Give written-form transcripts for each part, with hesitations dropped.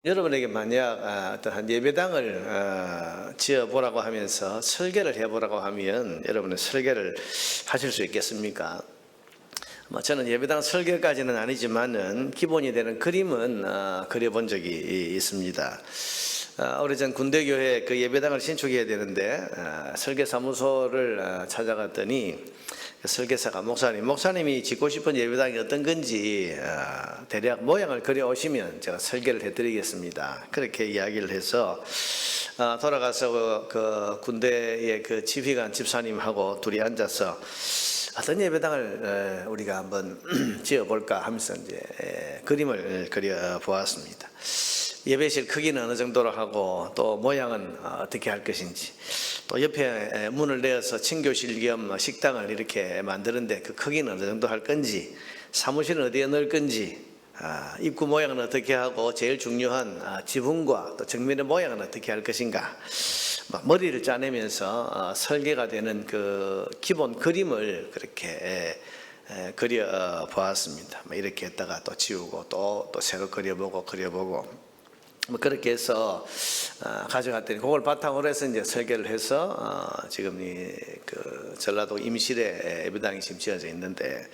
여러분에게 만약 어떠한 예배당을 지어보라고 하면서 설계를 해보라고 하면 여러분은 설계를 하실 수 있겠습니까? 저는 예배당 설계까지는 아니지만은 기본이 되는 그림은 그려본 적이 있습니다. 오래전 군대교회 그 예배당을 신축해야 되는데 설계사무소를 찾아갔더니 설계사가 목사님이 짓고 싶은 예배당이 어떤 건지 대략 모양을 그려오시면 제가 설계를 해드리겠습니다. 그렇게 이야기를 해서 돌아가서 그 군대의 그 지휘관 집사님하고 둘이 앉아서 어떤 예배당을 우리가 한번 지어볼까 하면서 이제 그림을 그려 보았습니다. 예배실 크기는 어느 정도로 하고 또 모양은 어떻게 할 것인지, 또 옆에 문을 내어서 친교실 겸 식당을 이렇게 만드는데 그 크기는 어느 정도 할 건지, 사무실은 어디에 넣을 건지, 입구 모양은 어떻게 하고 제일 중요한 지붕과 또 정면의 모양은 어떻게 할 것인가, 머리를 짜내면서 설계가 되는 그 기본 그림을 그렇게 그려 보았습니다. 이렇게 했다가 또 지우고 또 새로 그려보고 그렇게 해서 가져갔더니 그걸 바탕으로 해서 이제 설계를 해서 지금 그 전라도 임실에 예배당이 지금 지어져 있는데,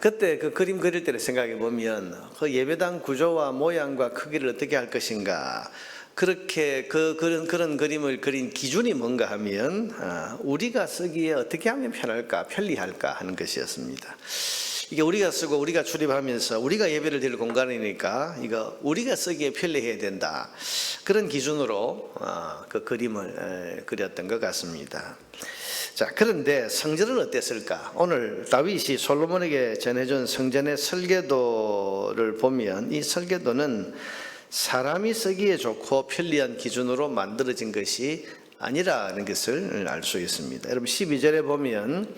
그때 그 그림 그릴 때를 생각해 보면 그 예배당 구조와 모양과 크기를 어떻게 할 것인가, 그렇게 그런 그림을 그린 기준이 뭔가 하면 우리가 쓰기에 어떻게 하면 편할까, 편리할까 하는 것이었습니다. 이게 우리가 쓰고 우리가 출입하면서 우리가 예배를 드릴 공간이니까 이거 우리가 쓰기에 편리해야 된다, 그런 기준으로 그 그림을 그렸던 것 같습니다. 자, 그런데 성전은 어땠을까? 오늘 다윗이 솔로몬에게 전해준 성전의 설계도를 보면 이 설계도는 사람이 쓰기에 좋고 편리한 기준으로 만들어진 것이 아니라는 것을 알 수 있습니다. 여러분 12절에 보면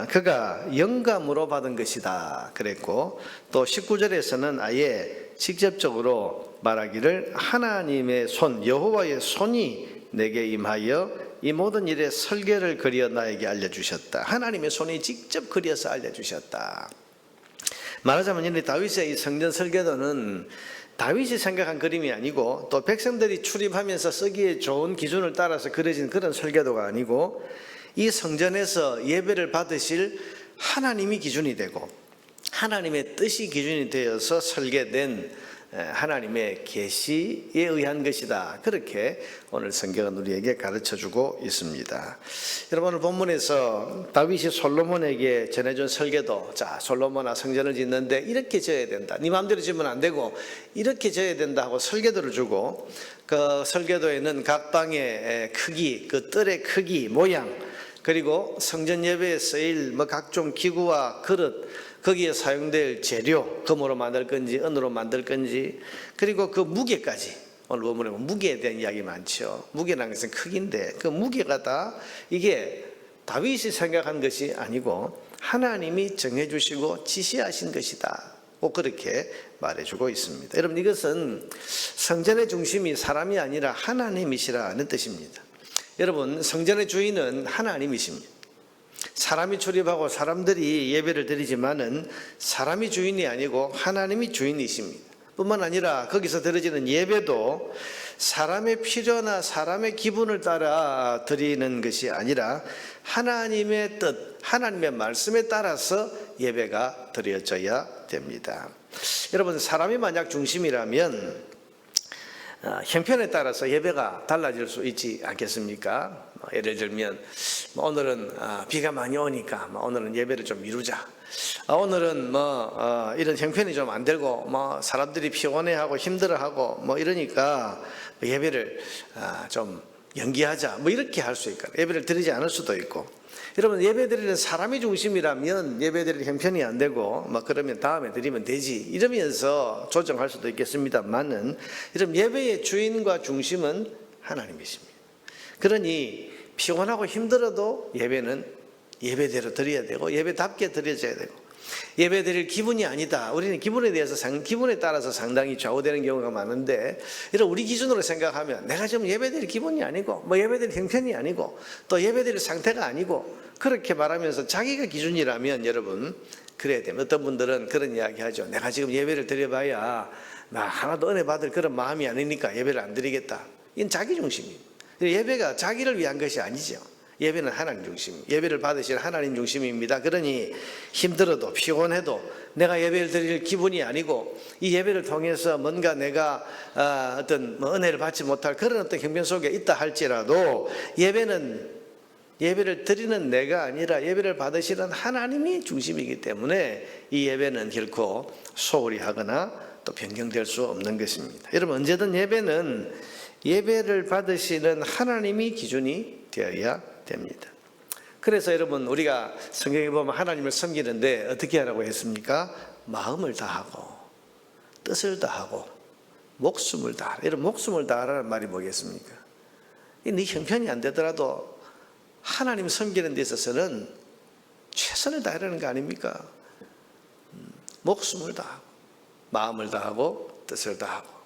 그가 영감으로 받은 것이다 그랬고, 또 19절에서는 아예 직접적으로 말하기를 하나님의 손, 여호와의 손이 내게 임하여 이 모든 일의 설계를 그려 나에게 알려주셨다. 하나님의 손이 직접 그려서 알려주셨다. 말하자면 이 다윗의 이 성전 설계도는 다윗이 생각한 그림이 아니고, 또 백성들이 출입하면서 쓰기에 좋은 기준을 따라서 그려진 그런 설계도가 아니고, 이 성전에서 예배를 받으실 하나님이 기준이 되고 하나님의 뜻이 기준이 되어서 설계된 하나님의 계시에 의한 것이다, 그렇게 오늘 성경은 우리에게 가르쳐주고 있습니다. 여러분 오늘 본문에서 다윗이 솔로몬에게 전해준 설계도, 자 솔로몬아 성전을 짓는데 이렇게 지어야 된다, 네 마음대로 지으면 안 되고 이렇게 지어야 된다 하고 설계도를 주고, 그 설계도에는 각 방의 크기, 그 뜰의 크기, 모양, 그리고 성전 예배에 쓰일 각종 기구와 그릇, 거기에 사용될 재료, 금으로 만들 건지 은으로 만들 건지, 그리고 그 무게까지, 오늘 본문에 무게에 대한 이야기 많죠. 무게라는 것은 크기인데 그 무게가 다 이게 다윗이 생각한 것이 아니고 하나님이 정해주시고 지시하신 것이다, 꼭 그렇게 말해주고 있습니다. 여러분 이것은 성전의 중심이 사람이 아니라 하나님이시라는 뜻입니다. 여러분 성전의 주인은 하나님이십니다. 사람이 출입하고 사람들이 예배를 드리지만은 사람이 주인이 아니고 하나님이 주인이십니다. 뿐만 아니라 거기서 드려지는 예배도 사람의 필요나 사람의 기분을 따라 드리는 것이 아니라 하나님의 뜻, 하나님의 말씀에 따라서 예배가 드려져야 됩니다. 여러분 사람이 만약 중심이라면 형편에 따라서 예배가 달라질 수 있지 않겠습니까? 예를 들면 오늘은 비가 많이 오니까 오늘은 예배를 좀 미루자, 오늘은 이런 형편이 좀 안 되고 사람들이 피곤해하고 힘들어하고 이러니까 예배를 좀 연기하자, 이렇게 할 수 있고 예배를 드리지 않을 수도 있고. 여러분 예배드리는 사람이 중심이라면 예배드릴 형편이 안 되고 그러면 다음에 드리면 되지 이러면서 조정할 수도 있겠습니다만은, 여러분 예배의 주인과 중심은 하나님이십니다. 그러니 피곤하고 힘들어도 예배는 예배대로 드려야 되고 예배답게 드려져야 되고, 예배 드릴 기분이 아니다, 우리는 기분에 따라서 상당히 좌우되는 경우가 많은데, 이런 우리 기준으로 생각하면 내가 지금 예배 드릴 기분이 아니고 예배 드릴 형편이 아니고 또 예배 드릴 상태가 아니고, 그렇게 말하면서 자기가 기준이라면 여러분 그래야 됩니다. 어떤 분들은 그런 이야기 하죠. 내가 지금 예배를 드려봐야 나 하나도 은혜 받을 그런 마음이 아니니까 예배를 안 드리겠다. 이건 자기 중심입니다. 예배가 자기를 위한 것이 아니죠. 예배는 하나님 중심, 예배를 받으실 하나님 중심입니다. 그러니 힘들어도 피곤해도 내가 예배를 드릴 기분이 아니고 이 예배를 통해서 뭔가 내가 어떤 은혜를 받지 못할 그런 어떤 형편 속에 있다 할지라도 예배를 드리는 내가 아니라 예배를 받으시는 하나님이 중심이기 때문에 이 예배는 결코 소홀히 하거나 또 변경될 수 없는 것입니다. 여러분, 언제든 예배를 받으시는 하나님이 기준이 되어야 됩니다. 그래서 여러분, 우리가 성경에 보면 하나님을 섬기는데 어떻게 하라고 했습니까? 마음을 다하고 뜻을 다하고 목숨을 다하라. 여러분, 목숨을 다하라는 말이 뭐겠습니까? 네 형편이 안 되더라도 하나님 섬기는 데 있어서는 최선을 다하라는 거 아닙니까? 목숨을 다하고 마음을 다하고 뜻을 다하고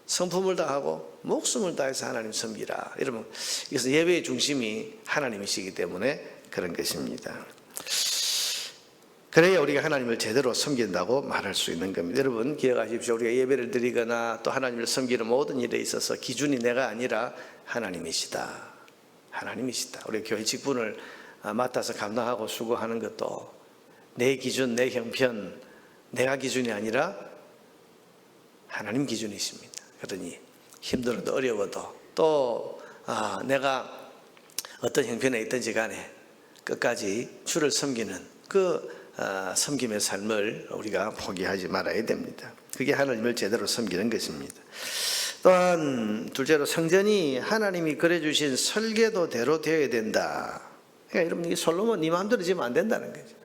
성품을 다하고 목숨을 다해서 하나님 섬기라. 여러분, 이것은 예배의 중심이 하나님이시기 때문에 그런 것입니다. 그래야 우리가 하나님을 제대로 섬긴다고 말할 수 있는 겁니다. 여러분, 기억하십시오. 우리가 예배를 드리거나 또 하나님을 섬기는 모든 일에 있어서 기준이 내가 아니라 하나님이시다. 하나님이시다. 우리 교회 직분을 맡아서 감당하고 수고하는 것도 내 기준, 내 형편, 내가 기준이 아니라 하나님 기준이십니다. 그러니 힘들어도 어려워도 또 내가 어떤 형편에 있든지 간에 끝까지 주를 섬기는 그 섬김의 삶을 우리가 포기하지 말아야 됩니다. 그게 하나님을 제대로 섬기는 것입니다. 또한 둘째로 성전이 하나님이 그려주신 설계도대로 되어야 된다. 그러니까 여러분, 이게 솔로몬 네 마음대로 지으면 안 된다는 거죠.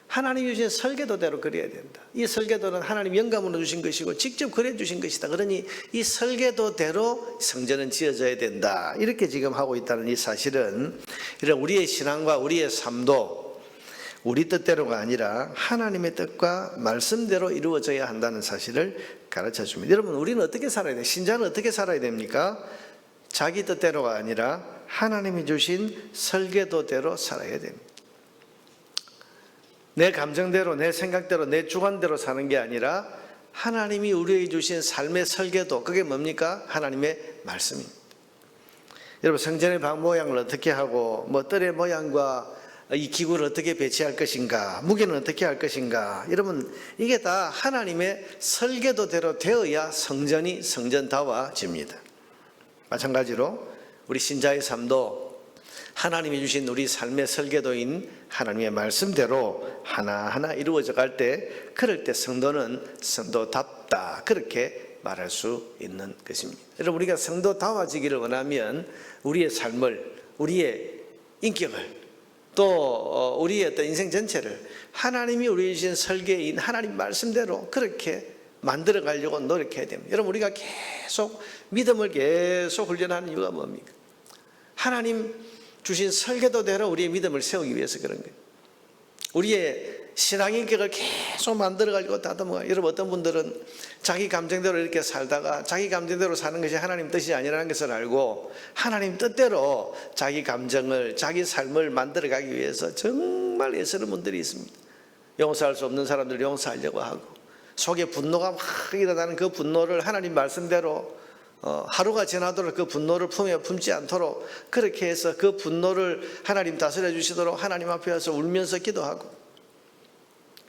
하나님이 주신 설계도대로 그려야 된다. 이 설계도는 하나님 영감으로 주신 것이고 직접 그려주신 것이다. 그러니 이 설계도대로 성전은 지어져야 된다. 이렇게 지금 하고 있다는 이 사실은 이런 우리의 신앙과 우리의 삶도 우리 뜻대로가 아니라 하나님의 뜻과 말씀대로 이루어져야 한다는 사실을 가르쳐 줍니다. 여러분, 우리는 어떻게 살아야 돼요? 신자는 어떻게 살아야 됩니까? 자기 뜻대로가 아니라 하나님이 주신 설계도대로 살아야 됩니다. 내 감정대로, 내 생각대로, 내 주관대로 사는 게 아니라 하나님이 우리에게 주신 삶의 설계도, 그게 뭡니까? 하나님의 말씀입니다. 여러분, 성전의 방 모양을 어떻게 하고 뜰의 모양과 이 기구를 어떻게 배치할 것인가, 무게는 어떻게 할 것인가, 여러분, 이게 다 하나님의 설계도대로 되어야 성전이 성전다워집니다. 마찬가지로 우리 신자의 삶도 하나님이 주신 우리 삶의 설계도인 하나님의 말씀대로 하나하나 이루어져 갈 때, 그럴 때 성도는 성도답다, 그렇게 말할 수 있는 것입니다. 여러분, 우리가 성도다워지기를 원하면 우리의 삶을, 우리의 인격을, 또 우리의 어떤 인생 전체를 하나님이 우리에게 주신 설계인 하나님 말씀대로 그렇게 만들어 가려고 노력해야 됩니다. 여러분, 우리가 계속 믿음을 계속 훈련하는 이유가 뭡니까? 하나님 주신 설계도대로 우리의 믿음을 세우기 위해서 그런 거예요. 우리의 신앙 인격을 계속 만들어 가지고 다듬어. 여러분, 어떤 분들은 자기 감정대로 이렇게 살다가 자기 감정대로 사는 것이 하나님 뜻이 아니라는 것을 알고 하나님 뜻대로 자기 감정을, 자기 삶을 만들어 가기 위해서 정말 애쓰는 분들이 있습니다. 용서할 수 없는 사람들 용서하려고 하고, 속에 분노가 막 일어나는 그 분노를 하나님 말씀대로 하루가 지나도록 그 분노를 품지 않도록 그렇게 해서 그 분노를 하나님 다스려 주시도록 하나님 앞에 와서 울면서 기도하고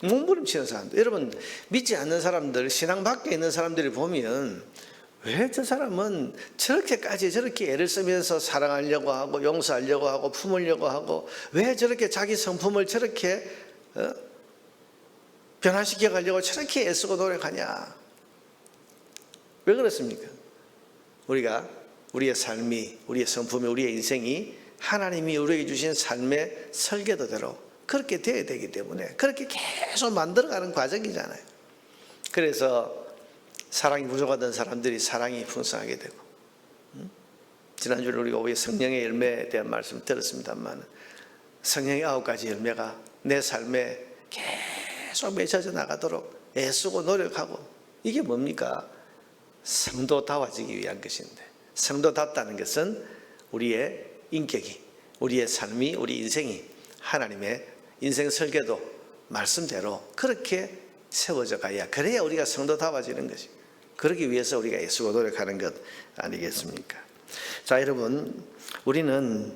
몸부림치는 사람들. 여러분, 믿지 않는 사람들, 신앙 밖에 있는 사람들이 보면 왜 저 사람은 저렇게까지 저렇게 애를 쓰면서 사랑하려고 하고 용서하려고 하고 품으려고 하고 왜 저렇게 자기 성품을 저렇게 변화시켜 가려고 저렇게 애쓰고 노력하냐? 왜 그렇습니까? 우리가 우리의 삶이, 우리의 성품이, 우리의 인생이 하나님이 우리에게 주신 삶의 설계도대로 그렇게 되어야 되기 때문에 그렇게 계속 만들어가는 과정이잖아요. 그래서 사랑이 부족하던 사람들이 사랑이 풍성하게 되고, 지난주에 우리가 오히려 성령의 열매에 대한 말씀 들었습니다만 성령의 9가지 열매가 내 삶에 계속 맺혀져 나가도록 애쓰고 노력하고, 이게 뭡니까? 성도다워지기 위한 것인데, 성도답다는 것은 우리의 인격이, 우리의 삶이, 우리 인생이 하나님의 인생 설계도 말씀대로 그렇게 세워져 가야, 그래야 우리가 성도다워지는 것입니다. 그러기 위해서 우리가 애쓰고 노력하는 것 아니겠습니까? 자, 여러분, 우리는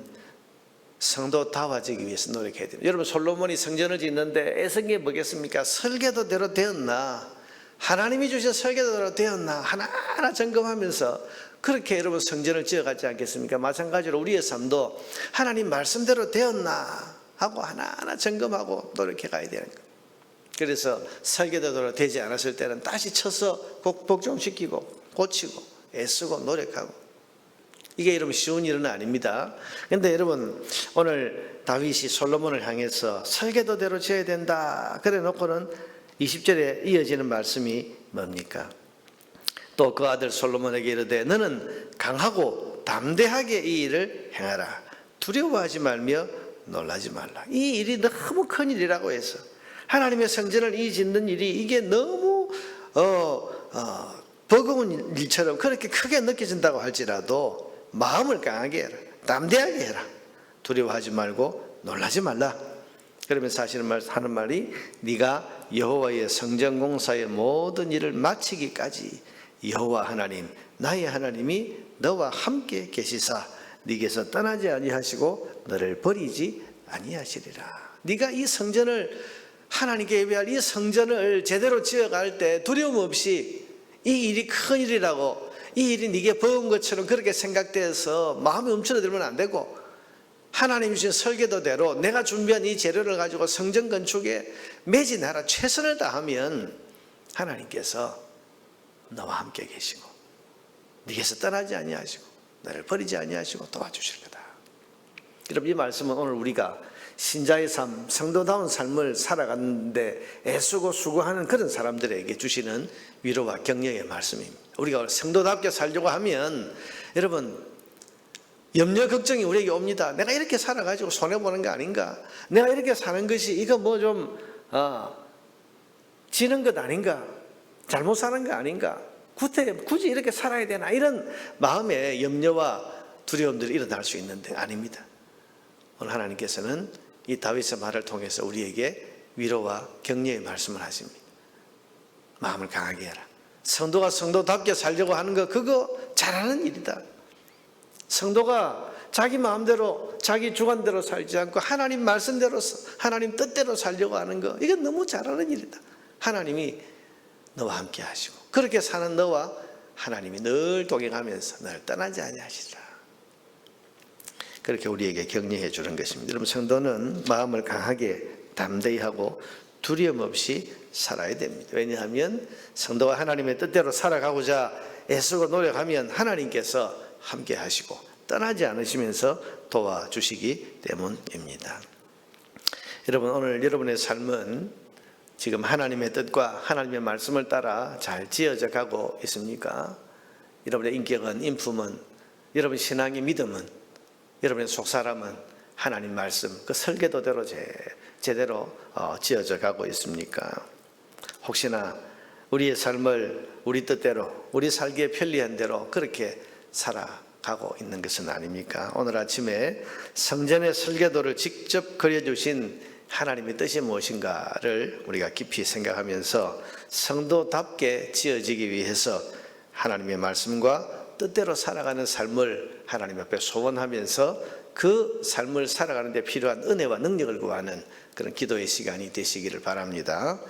성도다워지기 위해서 노력해야 됩니다. 여러분, 솔로몬이 성전을 짓는데 애쓴 게 뭐겠습니까? 설계도대로 되었나? 하나님이 주신 설계도대로 되었나? 하나하나 점검하면서 그렇게 여러분 성전을 지어가지 않겠습니까? 마찬가지로 우리의 삶도 하나님 말씀대로 되었나? 하고 하나하나 점검하고 노력해 가야 되는 거예요. 그래서 설계도대로 되지 않았을 때는 다시 쳐서 복종시키고 고치고 애쓰고 노력하고, 이게 여러분 쉬운 일은 아닙니다. 그런데 여러분, 오늘 다윗이 솔로몬을 향해서 설계도대로 지어야 된다 그래 놓고는 20절에 이어지는 말씀이 뭡니까? 또 그 아들 솔로몬에게 이르되 너는 강하고 담대하게 이 일을 행하라. 두려워하지 말며 놀라지 말라. 이 일이 너무 큰 일이라고 해서 하나님의 성전을 짓는 일이 이게 너무 버거운 일처럼 그렇게 크게 느껴진다고 할지라도 마음을 강하게 해라. 담대하게 해라. 두려워하지 말고 놀라지 말라. 그러면 사실은 하는 말이 네가 여호와의 성전 공사의 모든 일을 마치기까지 여호와 하나님 나의 하나님이 너와 함께 계시사 네게서 떠나지 아니하시고 너를 버리지 아니하시리라. 네가 이 성전을 하나님께 예배할 이 성전을 제대로 지어갈 때 두려움 없이 이 일이 큰 일이라고, 이 일이 네게 버거운 것처럼 그렇게 생각돼서 마음이 움츠러들면 안 되고, 하나님이 주신 설계도대로 내가 준비한 이 재료를 가지고 성전 건축에 매진하라. 최선을 다하면 하나님께서 너와 함께 계시고 네게서 떠나지 아니하시고 너를 버리지 아니하시고 도와주실 거다. 여러분, 이 말씀은 오늘 우리가 신자의 삶, 성도다운 삶을 살아가는데 애쓰고 수고하는 그런 사람들에게 주시는 위로와 격려의 말씀입니다. 우리가 성도답게 살려고 하면 여러분, 염려 걱정이 우리에게 옵니다. 내가 이렇게 살아가지고 손해보는 거 아닌가? 내가 이렇게 사는 것이 이거 뭐 좀 지는 것 아닌가? 잘못 사는 거 아닌가? 굳이 이렇게 살아야 되나? 이런 마음의 염려와 두려움들이 일어날 수 있는데 아닙니다. 오늘 하나님께서는 이 다윗의 말을 통해서 우리에게 위로와 격려의 말씀을 하십니다. 마음을 강하게 해라. 성도가 성도답게 살려고 하는 거 그거 잘하는 일이다. 성도가 자기 마음대로 자기 주관대로 살지 않고 하나님 말씀대로 하나님 뜻대로 살려고 하는 거 이건 너무 잘하는 일이다. 하나님이 너와 함께 하시고 그렇게 사는 너와 하나님이 늘 동행하면서 너를 떠나지 아니하시리라. 그렇게 우리에게 격려해 주는 것입니다. 여러분, 성도는 마음을 강하게 담대히 하고 두려움 없이 살아야 됩니다. 왜냐하면 성도가 하나님의 뜻대로 살아가고자 애쓰고 노력하면 하나님께서 함께 하시고 떠나지 않으시면서 도와주시기 때문입니다. 여러분, 오늘 여러분의 삶은 지금 하나님의 뜻과 하나님의 말씀을 따라 잘 지어져 가고 있습니까? 여러분의 인격은, 인품은, 여러분 신앙의 믿음은, 여러분의 속사람은 하나님 말씀 그 설계도대로 제대로 지어져 가고 있습니까? 혹시나 우리의 삶을 우리 뜻대로 우리 살기에 편리한 대로 그렇게 살아가고 있는 것은 아닙니까? 오늘 아침에 성전의 설계도를 직접 그려주신 하나님의 뜻이 무엇인가를 우리가 깊이 생각하면서 성도답게 지어지기 위해서 하나님의 말씀과 뜻대로 살아가는 삶을 하나님 앞에 소원하면서 그 삶을 살아가는 데 필요한 은혜와 능력을 구하는 그런 기도의 시간이 되시기를 바랍니다.